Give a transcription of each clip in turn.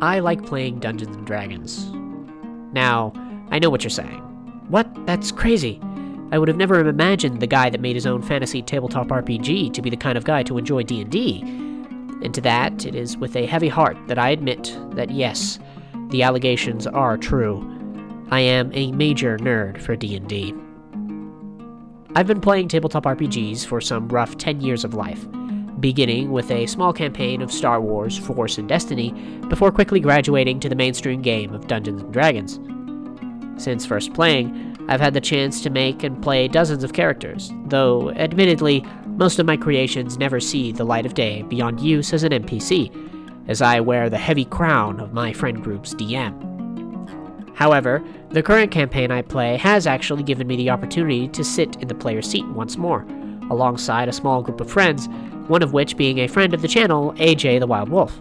I like playing Dungeons & Dragons. Now, I know what you're saying. What? That's crazy. I would have never imagined the guy that made his own fantasy tabletop RPG to be the kind of guy to enjoy D&D. And to that, it is with a heavy heart that I admit that yes, the allegations are true. I am a major nerd for D&D. I've been playing tabletop RPGs for some rough 10 years of life, beginning with a small campaign of Star Wars, Force, and Destiny, before quickly graduating to the mainstream game of Dungeons & Dragons. Since first playing, I've had the chance to make and play dozens of characters, though, admittedly, most of my creations never see the light of day beyond use as an NPC, as I wear the heavy crown of my friend group's DM. However, the current campaign I play has actually given me the opportunity to sit in the player's seat once more, alongside a small group of friends, one of which being a friend of the channel, AJ the Wild Wolf.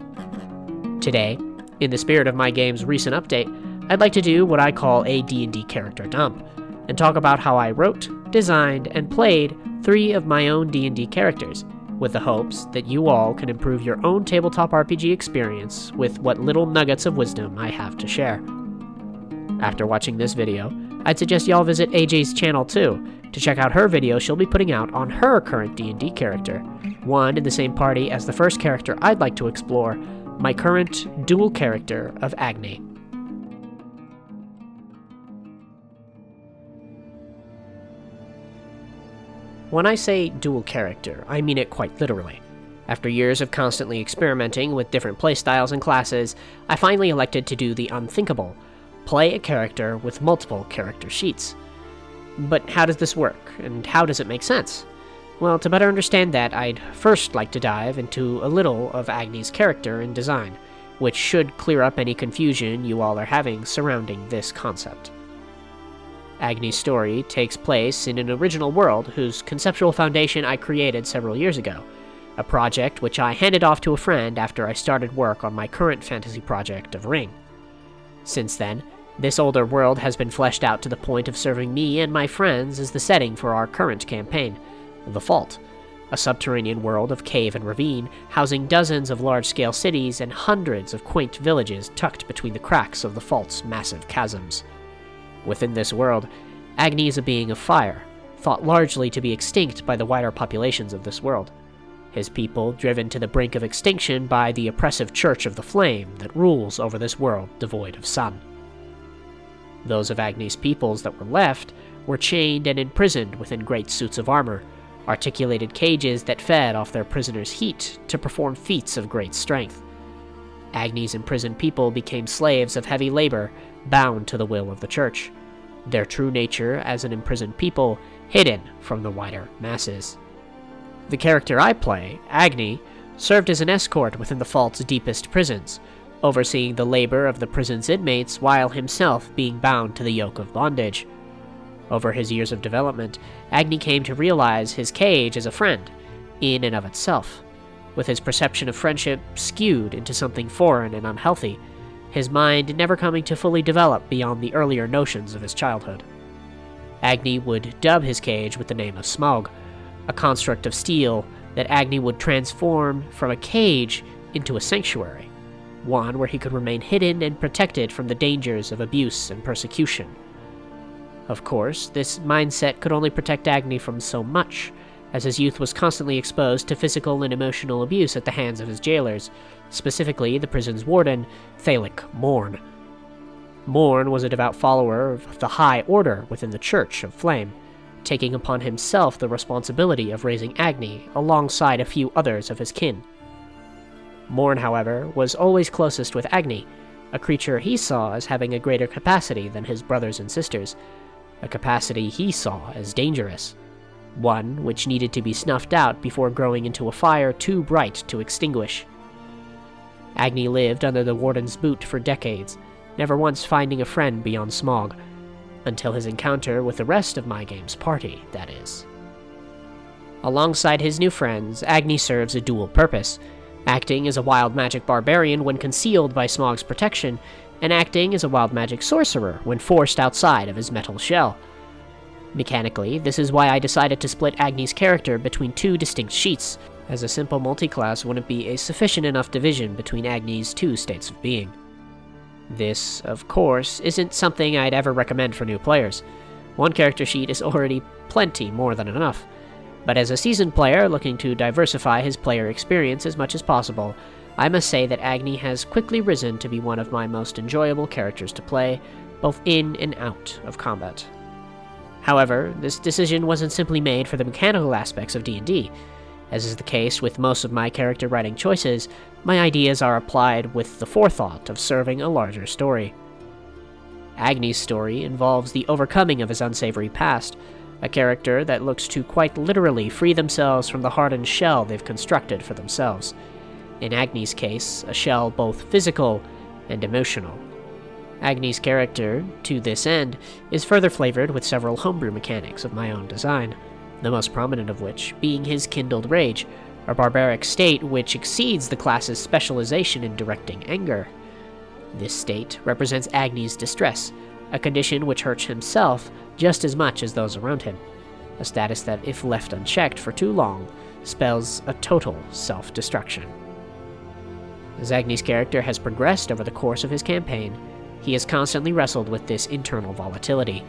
Today, in the spirit of my game's recent update, I'd like to do what I call a D&D character dump, and talk about how I wrote, designed, and played 3 of my own D&D characters, with the hopes that you all can improve your own tabletop RPG experience with what little nuggets of wisdom I have to share. After watching this video, I'd suggest y'all visit AJ's channel too, to check out her video she'll be putting out on her current D&D character, one in the same party as the first character I'd like to explore, my current dual character of Agni. When I say dual character, I mean it quite literally. After years of constantly experimenting with different playstyles and classes, I finally elected to do the unthinkable: play a character with multiple character sheets. But how does this work, and how does it make sense? Well, to better understand that, I'd first like to dive into a little of Agni's character and design, which should clear up any confusion you all are having surrounding this concept. Agni's story takes place in an original world whose conceptual foundation I created several years ago, a project which I handed off to a friend after I started work on my current fantasy project of Ring. Since then, this older world has been fleshed out to the point of serving me and my friends as the setting for our current campaign, The Fault, a subterranean world of cave and ravine, housing dozens of large-scale cities and hundreds of quaint villages tucked between the cracks of the Fault's massive chasms. Within this world, Agni is a being of fire, thought largely to be extinct by the wider populations of this world, his people driven to the brink of extinction by the oppressive Church of the Flame that rules over this world devoid of sun. Those of Agni's peoples that were left were chained and imprisoned within great suits of armor, articulated cages that fed off their prisoners' heat to perform feats of great strength. Agni's imprisoned people became slaves of heavy labor, bound to the will of the Church, their true nature as an imprisoned people hidden from the wider masses. The character I play, Agni, served as an escort within the Fault's deepest prisons, overseeing the labor of the prison's inmates while himself being bound to the yoke of bondage. Over his years of development, Agni came to realize his cage as a friend, in and of itself. With his perception of friendship skewed into something foreign and unhealthy, his mind never coming to fully develop beyond the earlier notions of his childhood. Agni would dub his cage with the name of Smaug, a construct of steel that Agni would transform from a cage into a sanctuary, one where he could remain hidden and protected from the dangers of abuse and persecution. Of course, this mindset could only protect Agni from so much, as his youth was constantly exposed to physical and emotional abuse at the hands of his jailers, specifically the prison's warden, Thalic Morn. Morn was a devout follower of the High Order within the Church of Flame, taking upon himself the responsibility of raising Agni alongside a few others of his kin. Morn, however, was always closest with Agni, a creature he saw as having a greater capacity than his brothers and sisters, a capacity he saw as dangerous, one which needed to be snuffed out before growing into a fire too bright to extinguish. Agni lived under the Warden's boot for decades, never once finding a friend beyond Smaug, until his encounter with the rest of my game's party, that is. Alongside his new friends, Agni serves a dual purpose, acting as a wild magic barbarian when concealed by Smaug's protection, and acting as a wild magic sorcerer when forced outside of his metal shell. Mechanically, this is why I decided to split Agni's character between 2 distinct sheets, as a simple multiclass wouldn't be a sufficient enough division between Agni's 2 states of being. This, of course, isn't something I'd ever recommend for new players. One character sheet is already plenty more than enough. But as a seasoned player looking to diversify his player experience as much as possible, I must say that Agni has quickly risen to be one of my most enjoyable characters to play, both in and out of combat. However, this decision wasn't simply made for the mechanical aspects of D&D. As is the case with most of my character writing choices, my ideas are applied with the forethought of serving a larger story. Agni's story involves the overcoming of his unsavory past, a character that looks to quite literally free themselves from the hardened shell they've constructed for themselves. In Agni's case, a shell both physical and emotional. Agni's character, to this end, is further flavored with several homebrew mechanics of my own design, the most prominent of which being his kindled rage, a barbaric state which exceeds the class's specialization in directing anger. This state represents Agni's distress, a condition which hurts himself just as much as those around him, a status that, if left unchecked for too long, spells a total self-destruction. As Agni's character has progressed over the course of his campaign, he has constantly wrestled with this internal volatility.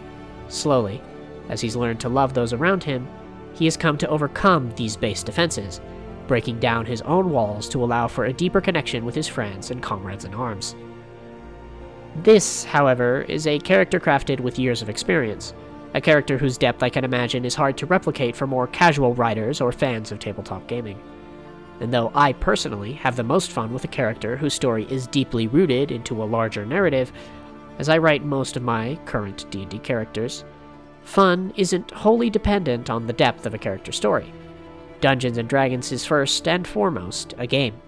Slowly, as he's learned to love those around him, he has come to overcome these base defenses, breaking down his own walls to allow for a deeper connection with his friends and comrades in arms. This, however, is a character crafted with years of experience, a character whose depth I can imagine is hard to replicate for more casual writers or fans of tabletop gaming. And though I personally have the most fun with a character whose story is deeply rooted into a larger narrative, as I write most of my current D&D characters, fun isn't wholly dependent on the depth of a character's story. Dungeons & Dragons is first and foremost a game.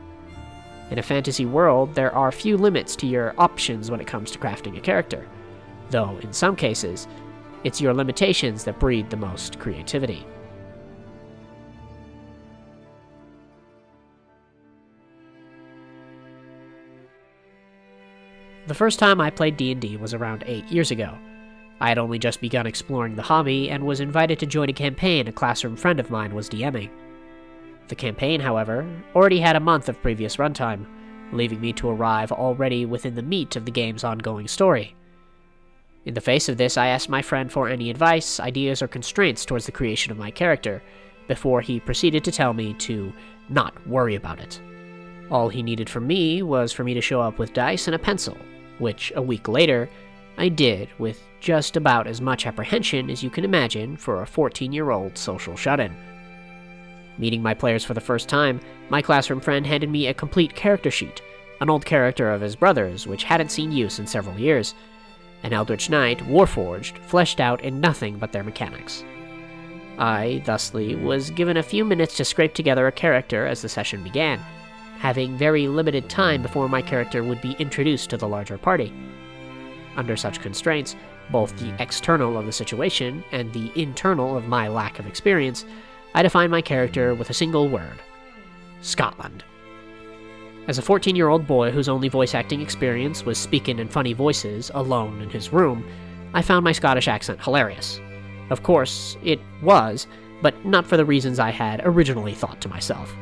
In a fantasy world, there are few limits to your options when it comes to crafting a character, though in some cases, it's your limitations that breed the most creativity. The first time I played D&D was around 8 years ago. I had only just begun exploring the hobby and was invited to join a campaign a classroom friend of mine was DMing. The campaign, however, already had a month of previous runtime, leaving me to arrive already within the meat of the game's ongoing story. In the face of this, I asked my friend for any advice, ideas, or constraints towards the creation of my character, before he proceeded to tell me to not worry about it. All he needed from me was for me to show up with dice and a pencil, which a week later, I did with just about as much apprehension as you can imagine for a 14-year-old social shut-in. Meeting my players for the first time, my classroom friend handed me a complete character sheet, an old character of his brother's which hadn't seen use in several years, an Eldritch Knight, warforged, fleshed out in nothing but their mechanics. I, thusly, was given a few minutes to scrape together a character as the session began, having very limited time before my character would be introduced to the larger party. Under such constraints, both the external of the situation and the internal of my lack of experience, I defined my character with a single word: Scotland. As a 14-year-old boy whose only voice acting experience was speaking in funny voices alone in his room, I found my Scottish accent hilarious. Of course, it was, but not for the reasons I had originally thought to myself.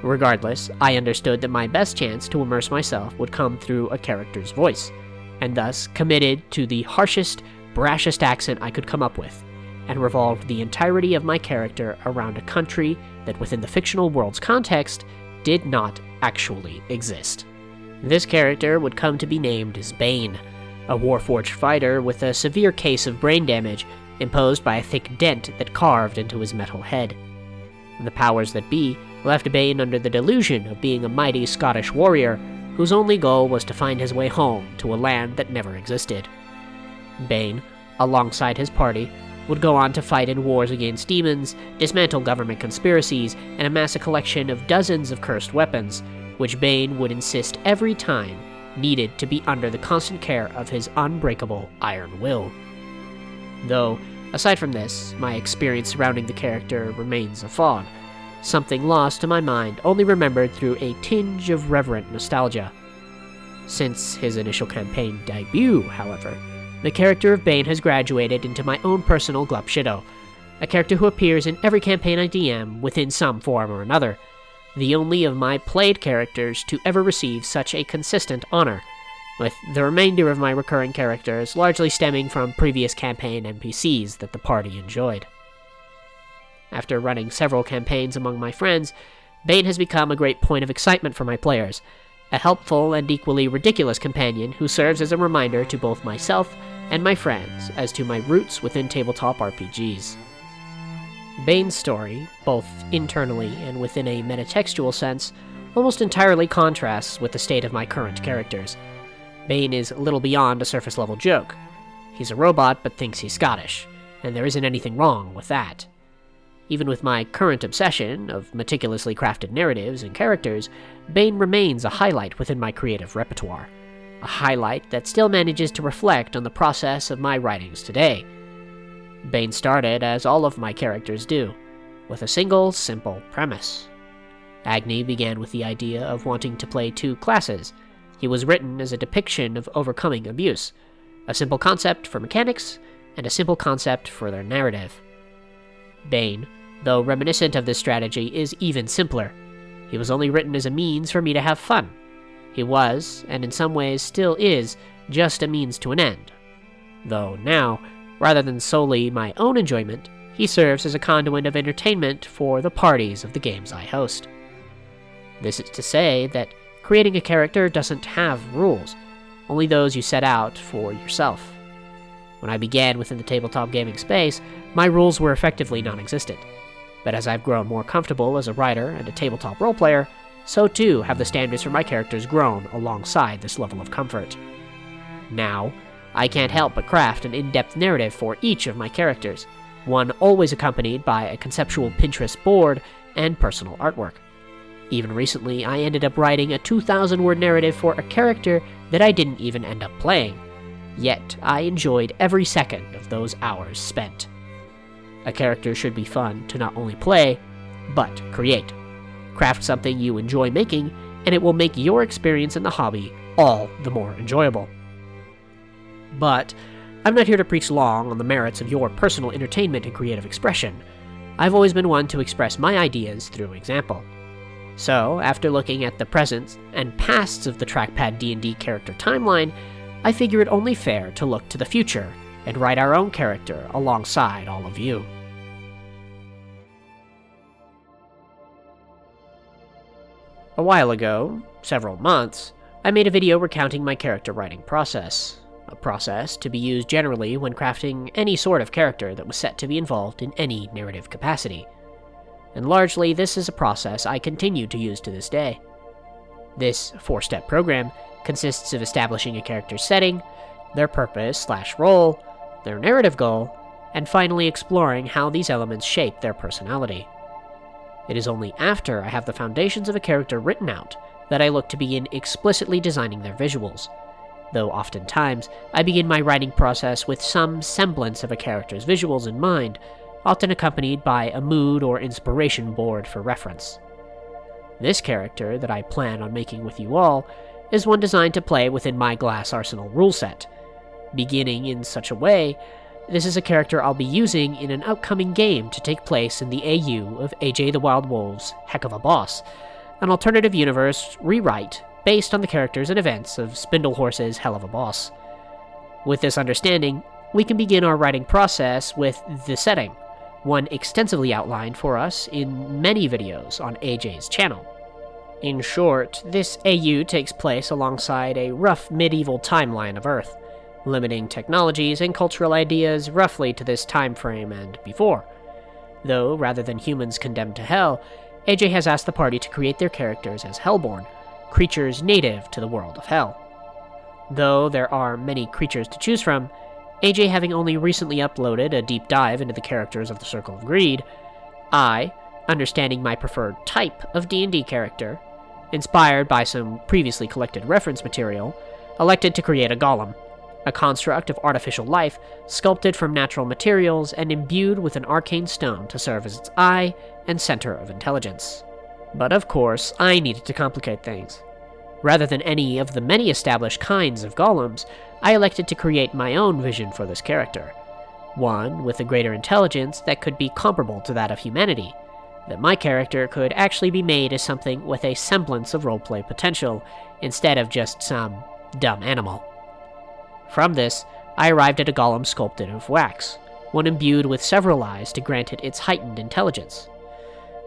Regardless, I understood that my best chance to immerse myself would come through a character's voice, and thus committed to the harshest, brashest accent I could come up with, and revolved the entirety of my character around a country that within the fictional world's context did not actually exist. This character would come to be named as Bane, a warforged fighter with a severe case of brain damage imposed by a thick dent that carved into his metal head. The powers that be left Bane under the delusion of being a mighty Scottish warrior whose only goal was to find his way home to a land that never existed. Bane, alongside his party, would go on to fight in wars against demons, dismantle government conspiracies, and amass a collection of dozens of cursed weapons, which Bane would insist every time needed to be under the constant care of his unbreakable iron will. Though, aside from this, my experience surrounding the character remains a fog, something lost to my mind only remembered through a tinge of reverent nostalgia. Since his initial campaign debut, however, the character of Bane has graduated into my own personal Glupshido, a character who appears in every campaign I DM within some form or another, the only of my played characters to ever receive such a consistent honor, with the remainder of my recurring characters largely stemming from previous campaign NPCs that the party enjoyed. After running several campaigns among my friends, Bane has become a great point of excitement for my players, a helpful and equally ridiculous companion who serves as a reminder to both myself and my friends as to my roots within tabletop RPGs. Bane's story, both internally and within a metatextual sense, almost entirely contrasts with the state of my current characters. Bane is little beyond a surface-level joke. He's a robot but thinks he's Scottish, and there isn't anything wrong with that. Even with my current obsession of meticulously crafted narratives and characters, Bane remains a highlight within my creative repertoire. A highlight that still manages to reflect on the process of my writings today. Bane started, as all of my characters do, with a single, simple premise. Agni began with the idea of wanting to play two classes. He was written as a depiction of overcoming abuse, a simple concept for mechanics, and a simple concept for their narrative. Bane, though reminiscent of this strategy, is even simpler. He was only written as a means for me to have fun. He was, and in some ways still is, just a means to an end. Though now, rather than solely my own enjoyment, he serves as a conduit of entertainment for the parties of the games I host. This is to say that creating a character doesn't have rules, only those you set out for yourself. When I began within the tabletop gaming space, my rules were effectively non-existent. But as I've grown more comfortable as a writer and a tabletop role player, so too have the standards for my characters grown alongside this level of comfort. Now, I can't help but craft an in-depth narrative for each of my characters, one always accompanied by a conceptual Pinterest board and personal artwork. Even recently, I ended up writing a 2,000-word narrative for a character that I didn't even end up playing. Yet, I enjoyed every second of those hours spent. A character should be fun to not only play, but create. Craft something you enjoy making, and it will make your experience in the hobby all the more enjoyable. But I'm not here to preach long on the merits of your personal entertainment and creative expression. I've always been one to express my ideas through example. So, after looking at the presents and pasts of the Trackpad D&D character timeline, I figure it only fair to look to the future and write our own character alongside all of you. A while ago, several months, I made a video recounting my character writing process. A process to be used generally when crafting any sort of character that was set to be involved in any narrative capacity. And largely, this is a process I continue to use to this day. This 4-step program consists of establishing a character's setting, their purpose/role, their narrative goal, and finally exploring how these elements shape their personality. It is only after I have the foundations of a character written out that I look to begin explicitly designing their visuals, though oftentimes I begin my writing process with some semblance of a character's visuals in mind, often accompanied by a mood or inspiration board for reference. This character that I plan on making with you all is one designed to play within my Glass Arsenal rule set. Beginning in such a way, this is a character I'll be using in an upcoming game to take place in the AU of AJ the Wild Wolf's Heck of a Boss, an alternative universe rewrite based on the characters and events of Spindlehorse's Hell of a Boss. With this understanding, we can begin our writing process with the setting, one extensively outlined for us in many videos on AJ's channel. In short, this AU takes place alongside a rough medieval timeline of Earth, limiting technologies and cultural ideas roughly to this time frame and before. Though, rather than humans condemned to hell, AJ has asked the party to create their characters as Hellborn, creatures native to the world of Hell. Though there are many creatures to choose from, AJ having only recently uploaded a deep dive into the characters of the Circle of Greed, I, understanding my preferred type of D&D character, inspired by some previously collected reference material, elected to create a golem, a construct of artificial life sculpted from natural materials and imbued with an arcane stone to serve as its eye and center of intelligence. But of course, I needed to complicate things. Rather than any of the many established kinds of golems, I elected to create my own vision for this character. One with a greater intelligence that could be comparable to that of humanity, that my character could actually be made as something with a semblance of roleplay potential, instead of just some dumb animal. From this, I arrived at a golem sculpted of wax, one imbued with several eyes to grant it its heightened intelligence.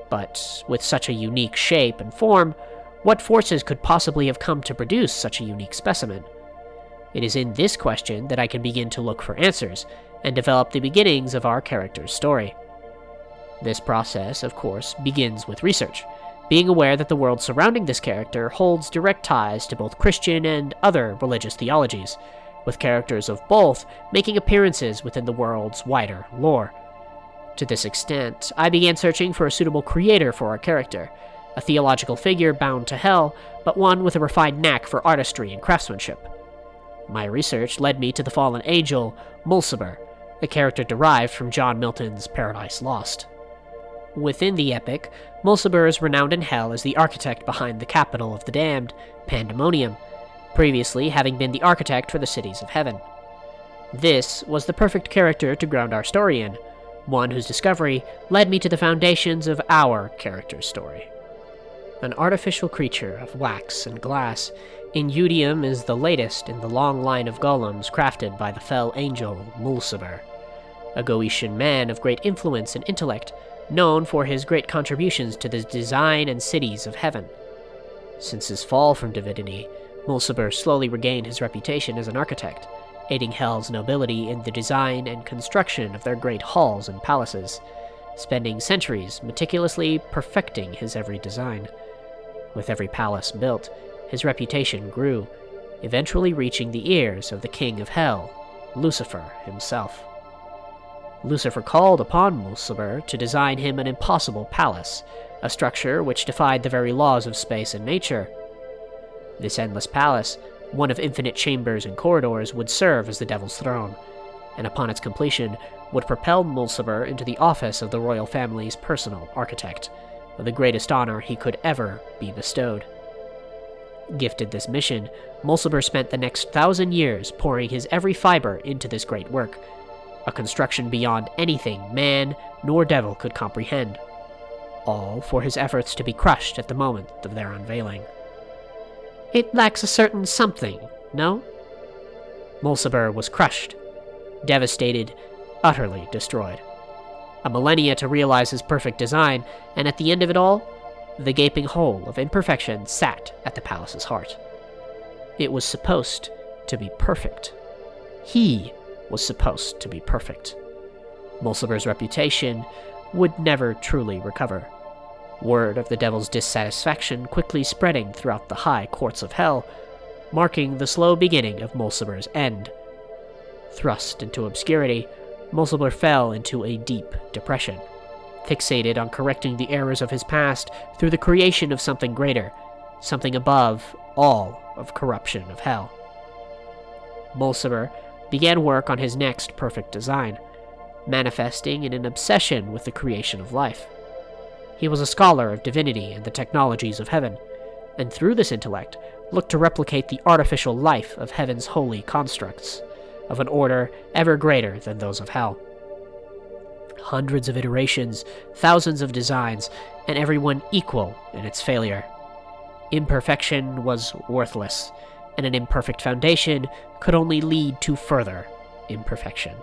But with such a unique shape and form, what forces could possibly have come to produce such a unique specimen? It is in this question that I can begin to look for answers and develop the beginnings of our character's story. This process, of course, begins with research, being aware that the world surrounding this character holds direct ties to both Christian and other religious theologies, with characters of both making appearances within the world's wider lore. To this extent, I began searching for a suitable creator for our character, a theological figure bound to hell, but one with a refined knack for artistry and craftsmanship. My research led me to the fallen angel, Mulciber, a character derived from John Milton's Paradise Lost. Within the epic, Mulciber is renowned in hell as the architect behind the capital of the damned, Pandemonium, previously having been the architect for the cities of heaven. This was the perfect character to ground our story in, one whose discovery led me to the foundations of our character's story. An artificial creature of wax and glass, Inudium is the latest in the long line of golems crafted by the fell angel Mulciber, a Goetian man of great influence and intellect, known for his great contributions to the design and cities of heaven. Since his fall from divinity, Mulciber slowly regained his reputation as an architect, aiding Hell's nobility in the design and construction of their great halls and palaces, spending centuries meticulously perfecting his every design. With every palace built, his reputation grew, eventually reaching the ears of the king of Hell, Lucifer himself. Lucifer called upon Mulciber to design him an impossible palace, a structure which defied the very laws of space and nature. This endless palace, one of infinite chambers and corridors, would serve as the Devil's throne, and upon its completion would propel Mulciber into the office of the royal family's personal architect, the greatest honor he could ever be bestowed. Gifted this mission, Mulciber spent the next 1,000 years pouring his every fiber into this great work, a construction beyond anything man nor devil could comprehend, all for his efforts to be crushed at the moment of their unveiling. It lacks a certain something, no? Mulciber was crushed, devastated, utterly destroyed. A millennia to realize his perfect design, and at the end of it all, the gaping hole of imperfection sat at the palace's heart. It was supposed to be perfect. He was supposed to be perfect. Mulciber's reputation would never truly recover. Word of the devil's dissatisfaction quickly spreading throughout the high courts of hell, marking the slow beginning of Mulciber's end. Thrust into obscurity, Mulciber fell into a deep depression, fixated on correcting the errors of his past through the creation of something greater, something above all of corruption of hell. Mulciber began work on his next perfect design, manifesting in an obsession with the creation of life. He was a scholar of divinity and the technologies of heaven, and through this intellect looked to replicate the artificial life of heaven's holy constructs, of an order ever greater than those of hell. Hundreds of iterations, thousands of designs, and everyone equal in its failure. Imperfection was worthless, and an imperfect foundation could only lead to further imperfection.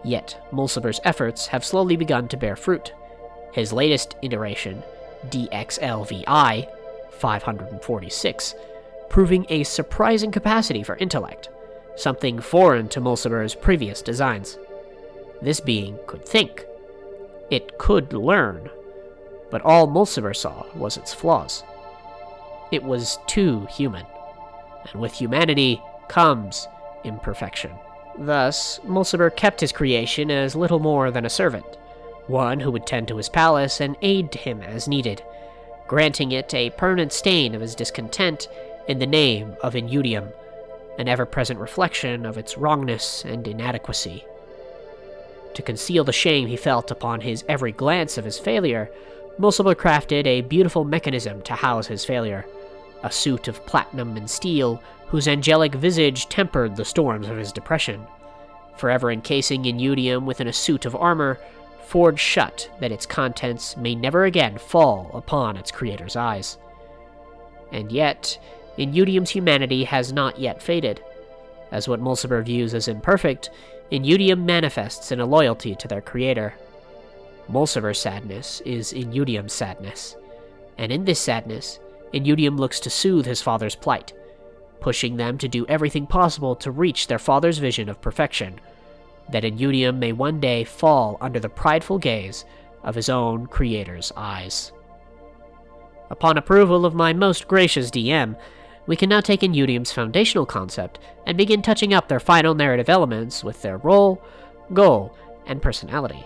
Yet, Mulciber's efforts have slowly begun to bear fruit. His latest iteration, DXLVI 546, proving a surprising capacity for intellect, something foreign to Mulciber's previous designs. This being could think. It could learn, but all Mulciber saw was its flaws. It was too human, and with humanity comes imperfection. Thus, Mulciber kept his creation as little more than a servant, one who would tend to his palace and aid him as needed, granting it a permanent stain of his discontent in the name of Inudium, an ever-present reflection of its wrongness and inadequacy. To conceal the shame he felt upon his every glance of his failure, Mulciber crafted a beautiful mechanism to house his failure, a suit of platinum and steel whose angelic visage tempered the storms of his depression, forever encasing Inudium within a suit of armor, forged shut that its contents may never again fall upon its creator's eyes. And yet, Inudium's humanity has not yet faded. As what Mulciber views as imperfect, Inudium manifests in a loyalty to their creator. Mulciber's sadness is Inudium's sadness, and in this sadness, Inudium looks to soothe his father's plight, pushing them to do everything possible to reach their father's vision of perfection, that Inudium may one day fall under the prideful gaze of his own creator's eyes. Upon approval of my most gracious DM, we can now take Inudium's foundational concept and begin touching up their final narrative elements with their role, goal, and personality.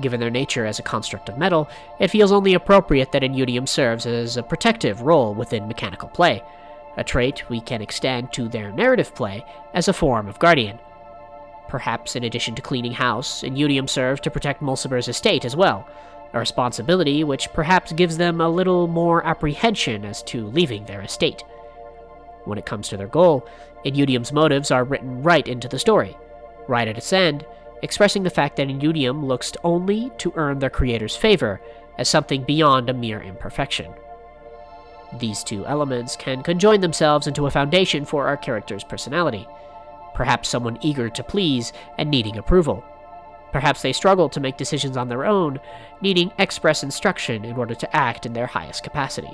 Given their nature as a construct of metal, it feels only appropriate that Inudium serves as a protective role within mechanical play, a trait we can extend to their narrative play as a form of guardian. Perhaps in addition to cleaning house, Inudium serve to protect Mulciber's estate as well, a responsibility which perhaps gives them a little more apprehension as to leaving their estate. When it comes to their goal, Inudium's motives are written right into the story, right at its end, expressing the fact that Inudium looks only to earn their creator's favor as something beyond a mere imperfection. These two elements can conjoin themselves into a foundation for our character's personality. Perhaps someone eager to please and needing approval. Perhaps they struggle to make decisions on their own, needing express instruction in order to act in their highest capacity.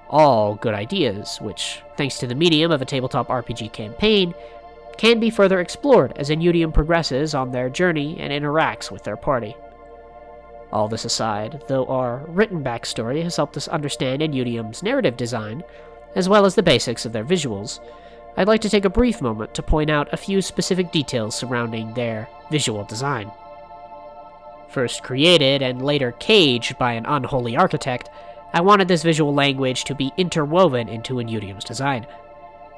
All good ideas, which, thanks to the medium of a tabletop RPG campaign, can be further explored as Inudium progresses on their journey and interacts with their party. All this aside, though our written backstory has helped us understand Inudium's narrative design, as well as the basics of their visuals, I'd like to take a brief moment to point out a few specific details surrounding their visual design. First created and later caged by an unholy architect, I wanted this visual language to be interwoven into Inudium's design,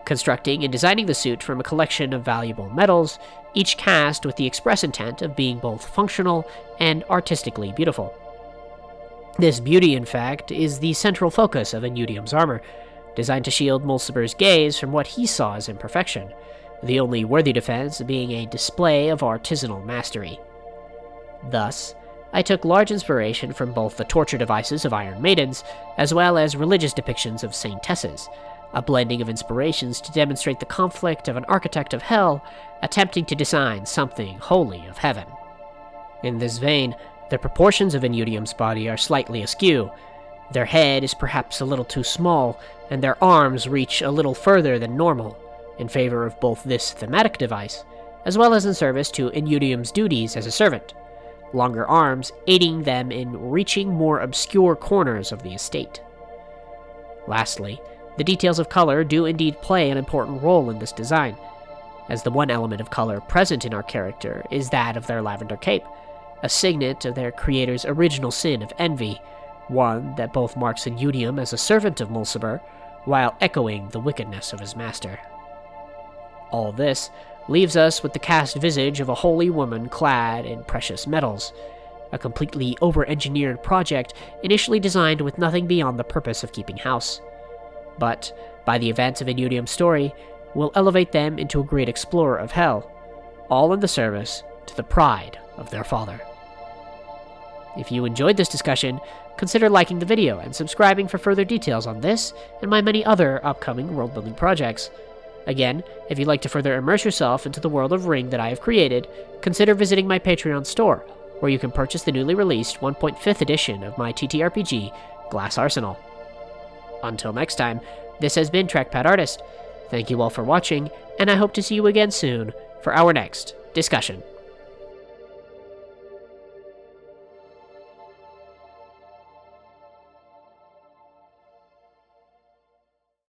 constructing and designing the suit from a collection of valuable metals, each cast with the express intent of being both functional and artistically beautiful. This beauty, in fact, is the central focus of Inudium's armor, designed to shield Mulciber's gaze from what he saw as imperfection, the only worthy defense being a display of artisanal mastery. Thus, I took large inspiration from both the torture devices of Iron Maidens, as well as religious depictions of saintesses, a blending of inspirations to demonstrate the conflict of an architect of hell attempting to design something wholly of heaven. In this vein, the proportions of Inudium's body are slightly askew. Their head is perhaps a little too small, and their arms reach a little further than normal, in favor of both this thematic device, as well as in service to Inudium's duties as a servant, longer arms aiding them in reaching more obscure corners of the estate. Lastly, the details of color do indeed play an important role in this design, as the one element of color present in our character is that of their lavender cape, a signet of their creator's original sin of envy, one that both marks Inudium as a servant of Mulciber, while echoing the wickedness of his master. All this leaves us with the cast visage of a holy woman clad in precious metals, a completely over-engineered project initially designed with nothing beyond the purpose of keeping house. But, by the events of Inudium's story, will elevate them into a great explorer of hell, all in the service to the pride of their father. If you enjoyed this discussion, consider liking the video and subscribing for further details on this and my many other upcoming world-building projects. Again, if you'd like to further immerse yourself into the world of Ring that I have created, consider visiting my Patreon store, where you can purchase the newly released 1.5th edition of my ttrpg, Glass Arsenal. Until next time, this has been Trackpad Artist. Thank you all for watching, and I hope to see you again soon for our next discussion.